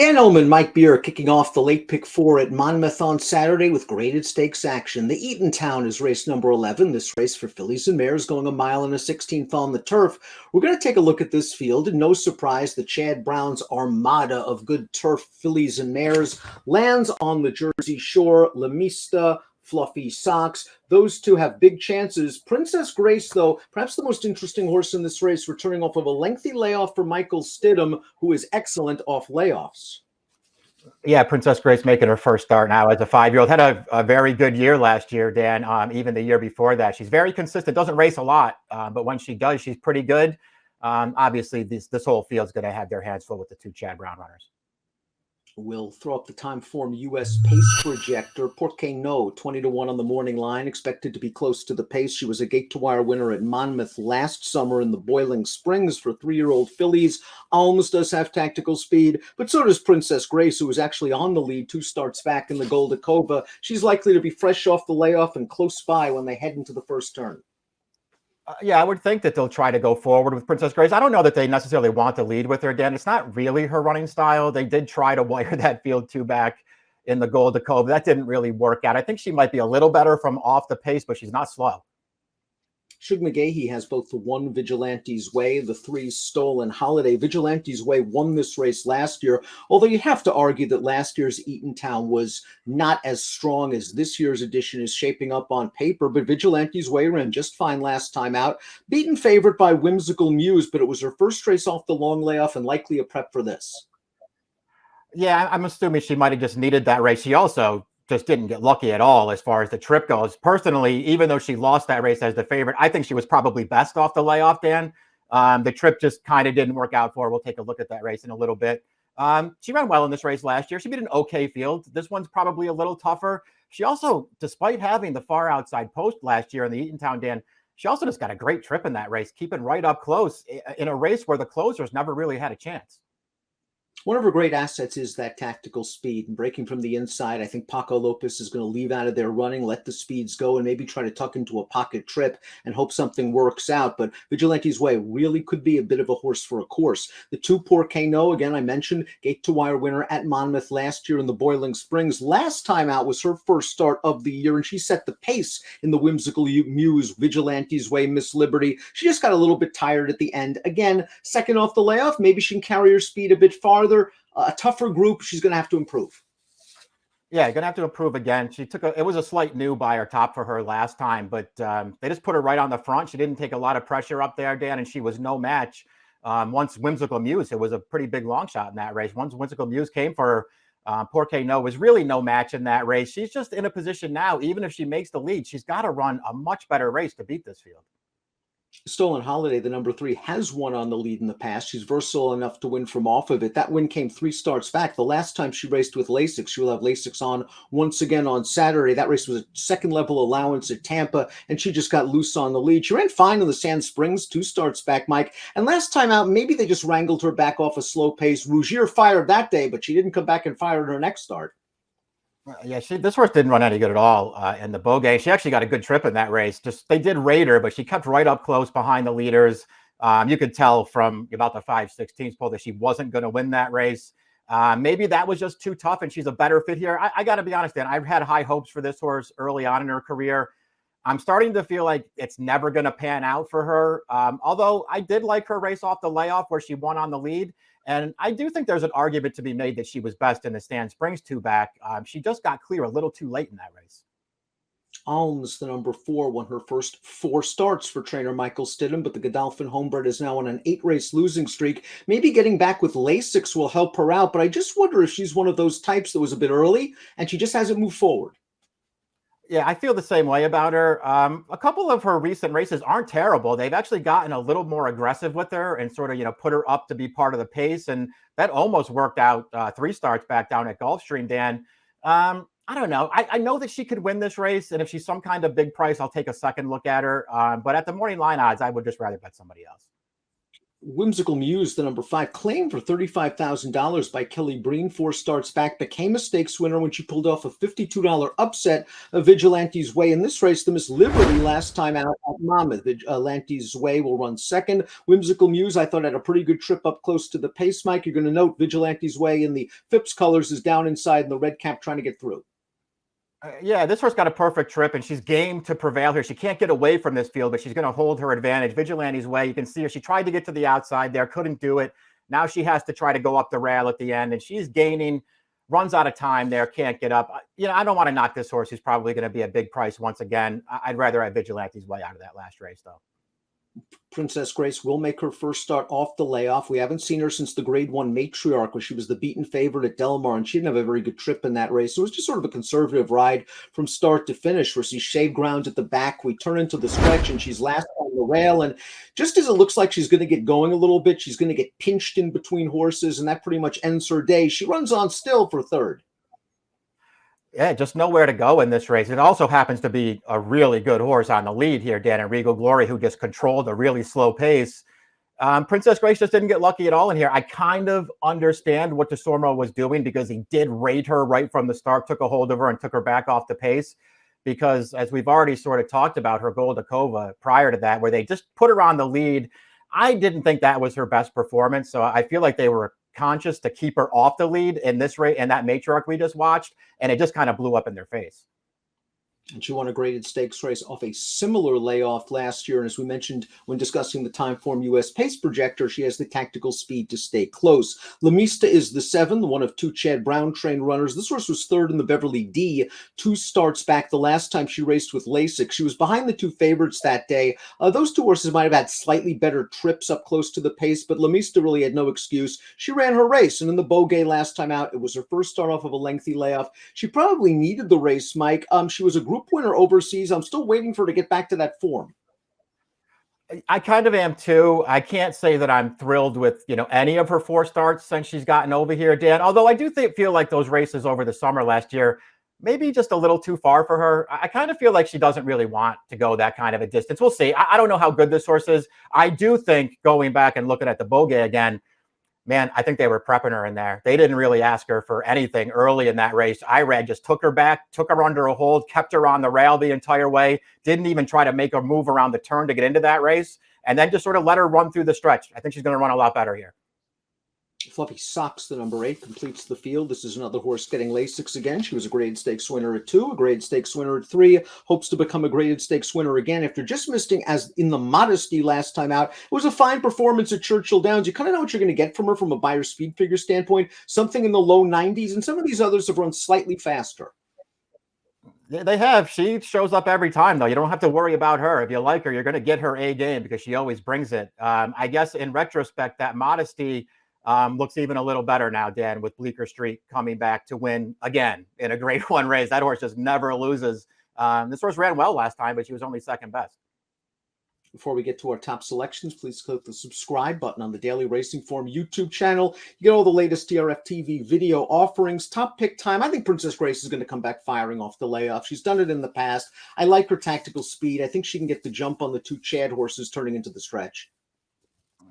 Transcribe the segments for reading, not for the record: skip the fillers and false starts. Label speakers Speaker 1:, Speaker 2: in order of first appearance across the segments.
Speaker 1: Dan Illman, Mike Beer kicking off the late pick four at Monmouth on Saturday with graded stakes action. The Eatontown is race number 11. This race for fillies and mares going a mile and a 16th on the turf. We're going to take a look at this field, and no surprise, the Chad Brown's armada of good turf fillies and mares lands on the Jersey Shore. Lemista, Fluffy Socks. Those two have big chances. Princess Grace, though, perhaps the most interesting horse in this race, returning off of a lengthy layoff for Michael Stidham, who is excellent off layoffs.
Speaker 2: Yeah, Princess Grace making her first start now as a 5-year-old. Had a very good year last year, Dan, even the year before that. She's very consistent, doesn't race a lot, but when she does, she's pretty good. Obviously, this whole field's going to have their hands full with the two Chad Brown runners.
Speaker 1: We'll throw up the time form U.S. pace projector. Porque No, 20-1 on the morning line, expected to be close to the pace. She was a gate-to-wire winner at Monmouth last summer in the Boiling Springs for 3-year-old fillies. Alms does have tactical speed, but so does Princess Grace, who was actually on the lead 2 starts back in the Goldacova. She's likely to be fresh off the layoff and close by when they head into the first turn.
Speaker 2: Yeah, I would think that they'll try to go forward with Princess Grace. I don't know that they necessarily want to lead with her again. It's not really her running style. They did try to wire that field 2 back in the Goldacova. That didn't really work out. I think she might be a little better from off the pace, but she's not slow.
Speaker 1: Shug McGahee has both the 1 Vigilante's Way, the 3 Stolen Holiday. Vigilante's Way won this race last year, although you have to argue that last year's Eatontown was not as strong as this year's edition is shaping up on paper, but Vigilante's Way ran just fine last time out. Beaten favorite by Whimsical Muse, but it was her first race off the long layoff and likely a prep for this.
Speaker 2: Yeah, I'm assuming she might have just needed that race. She also just didn't get lucky at all as far as the trip goes. Personally, even though she lost that race as the favorite, I think she was probably best off the layoff, Dan. The trip just kind of didn't work out for her. We'll take a look at that race in a little bit. She ran well in this race last year. She beat an okay field. This one's probably a little tougher. She also, despite having the far outside post last year in the Eatontown, Dan, she also just got a great trip in that race, keeping right up close in a race where the closers never really had a chance.
Speaker 1: One of her great assets is that tactical speed and breaking from the inside. I think Paco Lopez is going to leave out of there running, let the speeds go, and maybe try to tuck into a pocket trip and hope something works out. But Vigilante's Way really could be a bit of a horse for a course. The 2 Porque No, again, I mentioned, gate-to-wire winner at Monmouth last year in the Boiling Springs. Last time out was her first start of the year, and she set the pace in the Whimsical Muse, Vigilante's Way, Miss Liberty. She just got a little bit tired at the end. Again, second off the layoff, maybe she can carry her speed a bit farther. A tougher group, she's going to have to improve.
Speaker 2: Yeah, going to have to improve again. It was a slight new buyer top for her last time, but they just put her right on the front. She didn't take a lot of pressure up there, Dan, and she was no match. Once Whimsical Muse, it was a pretty big long shot in that race. Once Whimsical Muse came for her, Porque No was really no match in that race. She's just in a position now, even if she makes the lead, she's got to run a much better race to beat this field.
Speaker 1: Stolen Holiday, the number 3, has won on the lead in the past. She's versatile enough to win from off of it. That win came 3 starts back. The last time she raced with Lasix, she will have Lasix on once again on Saturday. That race was a second-level allowance at Tampa, and she just got loose on the lead. She ran fine in the Sand Springs, 2 starts back, Mike. And last time out, maybe they just wrangled her back off a slow pace. Rougier fired that day, but she didn't come back and fire in her next start.
Speaker 2: Yeah, this horse didn't run any good at all in the Beaugay. She actually got a good trip in that race. They did raid her, but she kept right up close behind the leaders. You could tell from about the 5/16 pole that she wasn't going to win that race. Maybe that was just too tough, and she's a better fit here. I got to be honest, Dan. I've had high hopes for this horse early on in her career. I'm starting to feel like it's never going to pan out for her. Although I did like her race off the layoff where she won on the lead. And I do think there's an argument to be made that she was best in the Sand Springs 2 back. She just got clear a little too late in that race.
Speaker 1: Alms, the number 4, won her first 4 starts for trainer Michael Stidham, but the Godolphin homebred is now on an 8-race losing streak. Maybe getting back with Lasix will help her out, but I just wonder if she's one of those types that was a bit early and she just hasn't moved forward.
Speaker 2: Yeah, I feel the same way about her. A couple of her recent races aren't terrible. They've actually gotten a little more aggressive with her and sort of, put her up to be part of the pace. And that almost worked out 3 starts back down at Gulfstream, Dan. I don't know. I know that she could win this race. And if she's some kind of big price, I'll take a second look at her. But at the morning line odds, I would just rather bet somebody else.
Speaker 1: Whimsical Muse, the number 5, claimed for $35,000 by Kelly Breen, 4 starts back, became a stakes winner when she pulled off a $52 upset of Vigilante's Way in this race. The Miss Liberty last time out at Monmouth. Vigilante's Way will run second. Whimsical Muse, I thought, had a pretty good trip up close to the pace, Mike. You're going to note Vigilante's Way in the Phipps colors is down inside in the red cap trying to get through.
Speaker 2: Yeah, this horse got a perfect trip, and she's game to prevail here. She can't get away from this field, but she's going to hold her advantage. Vigilante's Way, you can see her. She tried to get to the outside there, couldn't do it. Now she has to try to go up the rail at the end, and she's gaining, runs out of time there, can't get up. I don't want to knock this horse. He's probably going to be a big price once again. I'd rather have Vigilante's Way out of that last race, though.
Speaker 1: Princess Grace will make her first start off the layoff. We haven't seen her since the Grade 1 Matriarch, where she was the beaten favorite at Del Mar, and she didn't have a very good trip in that race. So it was just sort of a conservative ride from start to finish, where she's shaved grounds at the back. We turn into the stretch, and she's last on the rail. And just as it looks like she's going to get going a little bit, she's going to get pinched in between horses, and that pretty much ends her day. She runs on still for third.
Speaker 2: Yeah, just nowhere to go in this race. It also happens to be a really good horse on the lead here, Dan, and Regal Glory, who just controlled a really slow pace. Princess Grace just didn't get lucky at all in here. I kind of understand what DeSormo was doing, because he did rate her right from the start, took a hold of her and took her back off the pace. Because as we've already sort of talked about her Goldakova prior to that, where they just put her on the lead, I didn't think that was her best performance. So I feel like they were conscious to keep her off the lead in this race and that Matriarch we just watched, and it just kind of blew up in their face.
Speaker 1: And she won a graded stakes race off a similar layoff last year. And as we mentioned when discussing the Timeform US pace projector, she has the tactical speed to stay close. Lemista is the 7, one of 2 Chad Brown trained runners. This horse was third in the Beverly D, 2 starts back the last time she raced with Lasik. She was behind the 2 favorites that day. Those 2 horses might have had slightly better trips up close to the pace, but Lemista really had no excuse. She ran her race, and in the Beaugay last time out, it was her first start off of a lengthy layoff. She probably needed the race, Mike. She was a group winner overseas. I'm still waiting for her to get back to that form.
Speaker 2: I kind of am too. I can't say that I'm thrilled with, any of her 4 starts since she's gotten over here, Dan. Although I do feel like those races over the summer last year, maybe just a little too far for her. I kind of feel like she doesn't really want to go that kind of a distance. We'll see. I don't know how good this horse is. I do think, going back and looking at the Beaugay again, man, I think they were prepping her in there. They didn't really ask her for anything early in that race. Irad just took her back, took her under a hold, kept her on the rail the entire way, didn't even try to make her move around the turn to get into that race, and then just sort of let her run through the stretch. I think she's going to run a lot better here.
Speaker 1: Fluffy Socks, the number 8, completes the field. This is another horse getting Lasix again. She was a graded stakes winner at 2, a graded stakes winner at 3, hopes to become a graded stakes winner again after just missing as in the Modesty last time out. It was a fine performance at Churchill Downs. You kind of know what you're going to get from her from a buyer speed figure standpoint, something in the low 90s, and some of these others have run slightly faster.
Speaker 2: Yeah, they have. She shows up every time, though. You don't have to worry about her. If you like her, you're going to get her A game because she always brings it. I guess in retrospect, that Modesty looks even a little better now, Dan, with Bleecker Street coming back to win again in a Grade 1 race. That horse just never loses. This horse ran well last time, but she was only second best.
Speaker 1: Before we get to our top selections, please click the subscribe button on the Daily Racing Form YouTube channel. You get all the latest DRFTV video offerings. Top pick time. I think Princess Grace is going to come back firing off the layoff. She's done it in the past. I like her tactical speed. I think she can get the jump on the 2 Chad horses turning into the stretch.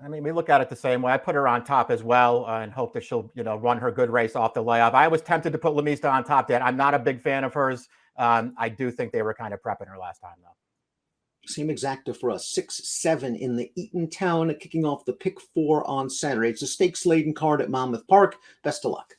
Speaker 2: I mean, we look at it the same way. I put her on top as well and hope that she'll, run her good race off the layoff. I was tempted to put Lemista on top, Dan. I'm not a big fan of hers. I do think they were kind of prepping her last time, though.
Speaker 1: Same exacta for us. 6-7 in the Eatontown, kicking off the pick 4 on Saturday. It's a stakes-laden card at Monmouth Park. Best of luck.